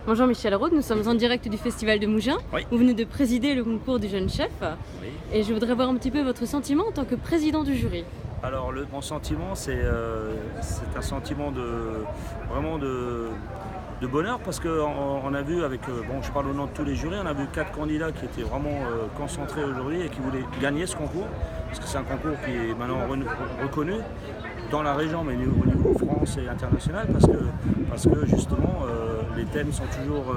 Bonjour Michel Rode, nous sommes en direct du Festival de Mougins. Oui. Vous venez de présider le concours du jeune chef. Oui. Et je voudrais voir un petit peu votre sentiment en tant que président du jury. Alors mon sentiment, c'est un sentiment vraiment de bonheur parce qu'on a vu avec, bon je parle au nom de tous les jurys, on a vu 4 candidats qui étaient vraiment concentrés aujourd'hui et qui voulaient gagner ce concours. Parce que c'est un concours qui est maintenant reconnu dans la région mais au niveau France et international parce que justement les thèmes sont toujours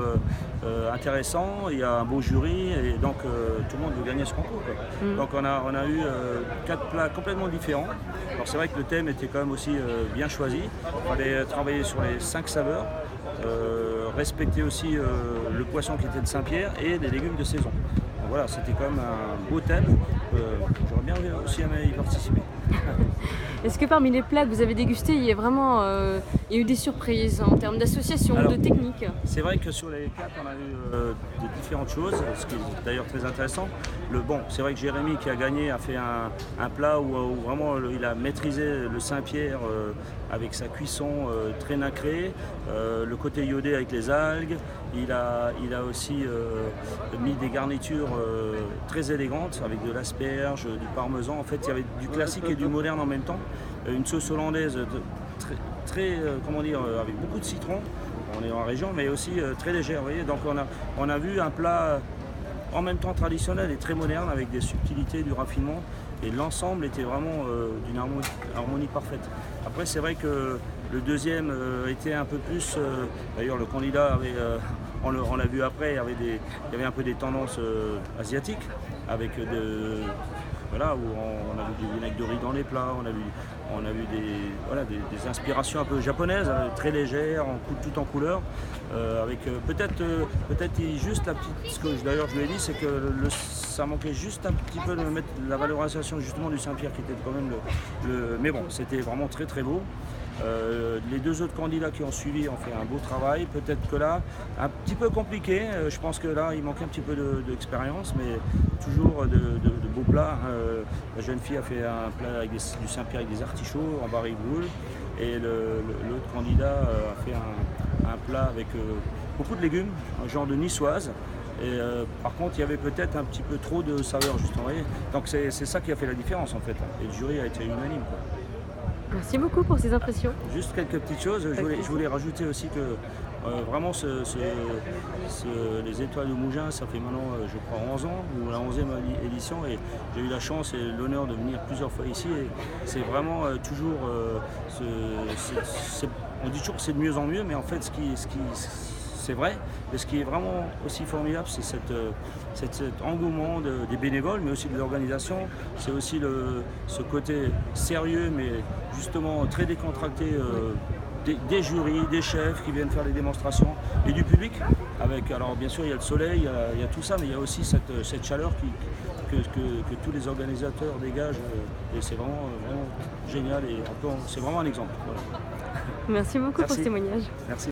intéressants, il y a un beau jury et donc tout le monde veut gagner ce concours, quoi. Donc on a eu 4 plats complètement différents. Alors c'est vrai que le thème était quand même aussi bien choisi, il fallait travailler sur les 5 saveurs, respecter aussi le poisson qui était de Saint-Pierre et les légumes de saison. Donc voilà, c'était quand même un beau thème, j'aurais bien aussi aimé y participer. Est-ce que parmi les plats que vous avez dégustés, il y a eu des surprises en termes d'association, de technique? C'est vrai que sur les 4, on a eu de différentes choses, ce qui est d'ailleurs très intéressant. C'est vrai que Jérémy qui a gagné a fait un plat où vraiment il a maîtrisé le Saint-Pierre avec sa cuisson très nacrée, le côté iodé avec les algues. Il a aussi mis des garnitures très élégantes avec de l'asperge, du parmesan. En fait, il y avait du classique et du moderne en même temps. Une sauce hollandaise très comment dire, avec beaucoup de citron. On est en région, mais aussi très légère. Vous voyez, donc on a vu un plat en même temps traditionnel et très moderne avec des subtilités, du raffinement. Et l'ensemble était vraiment d'une harmonie parfaite. Après, c'est vrai que le deuxième était un peu plus. D'ailleurs, le candidat avait, on l'a vu après, il y avait un peu des tendances asiatiques avec voilà, où on a vu du vinaigre de riz dans les plats, on a vu des inspirations un peu japonaises, très légères, tout en couleur, avec peut-être juste la petite, ce que d'ailleurs je lui ai dit, c'est que ça manquait juste un petit peu de mettre la valorisation justement du Saint-Pierre qui était quand même mais bon, c'était vraiment très très beau. Les 2 autres candidats qui ont suivi ont fait un beau travail, peut-être que là, un petit peu compliqué, je pense que là il manquait un petit peu d'expérience, mais toujours de beaux plats. La jeune fille a fait un plat avec du Saint-Pierre avec des artichauts en barrique-boule, et l'autre candidat a fait un plat avec beaucoup de légumes, un genre de niçoise. Et par contre, il y avait peut-être un petit peu trop de saveur, justement. Donc c'est ça qui a fait la différence en fait. Et le jury a été unanime, quoi. Merci beaucoup pour ces impressions. Juste quelques petites choses. Je voulais rajouter aussi que vraiment les Étoiles de Mougins, ça fait maintenant je crois 11 ans, ou la 11e édition, et j'ai eu la chance et l'honneur de venir plusieurs fois ici. Et c'est vraiment toujours, on dit toujours que c'est de mieux en mieux, mais en fait c'est vrai, mais ce qui est vraiment aussi formidable, c'est cet engouement des bénévoles, mais aussi de l'organisation. C'est aussi ce côté sérieux, mais justement très décontracté des jurys, des chefs qui viennent faire les démonstrations, et du public. Alors bien sûr, il y a le soleil, il y a tout ça, mais il y a aussi cette chaleur que tous les organisateurs dégagent, et c'est vraiment génial, et c'est vraiment un exemple. Voilà. Merci beaucoup pour ce Merci. témoignage. Merci.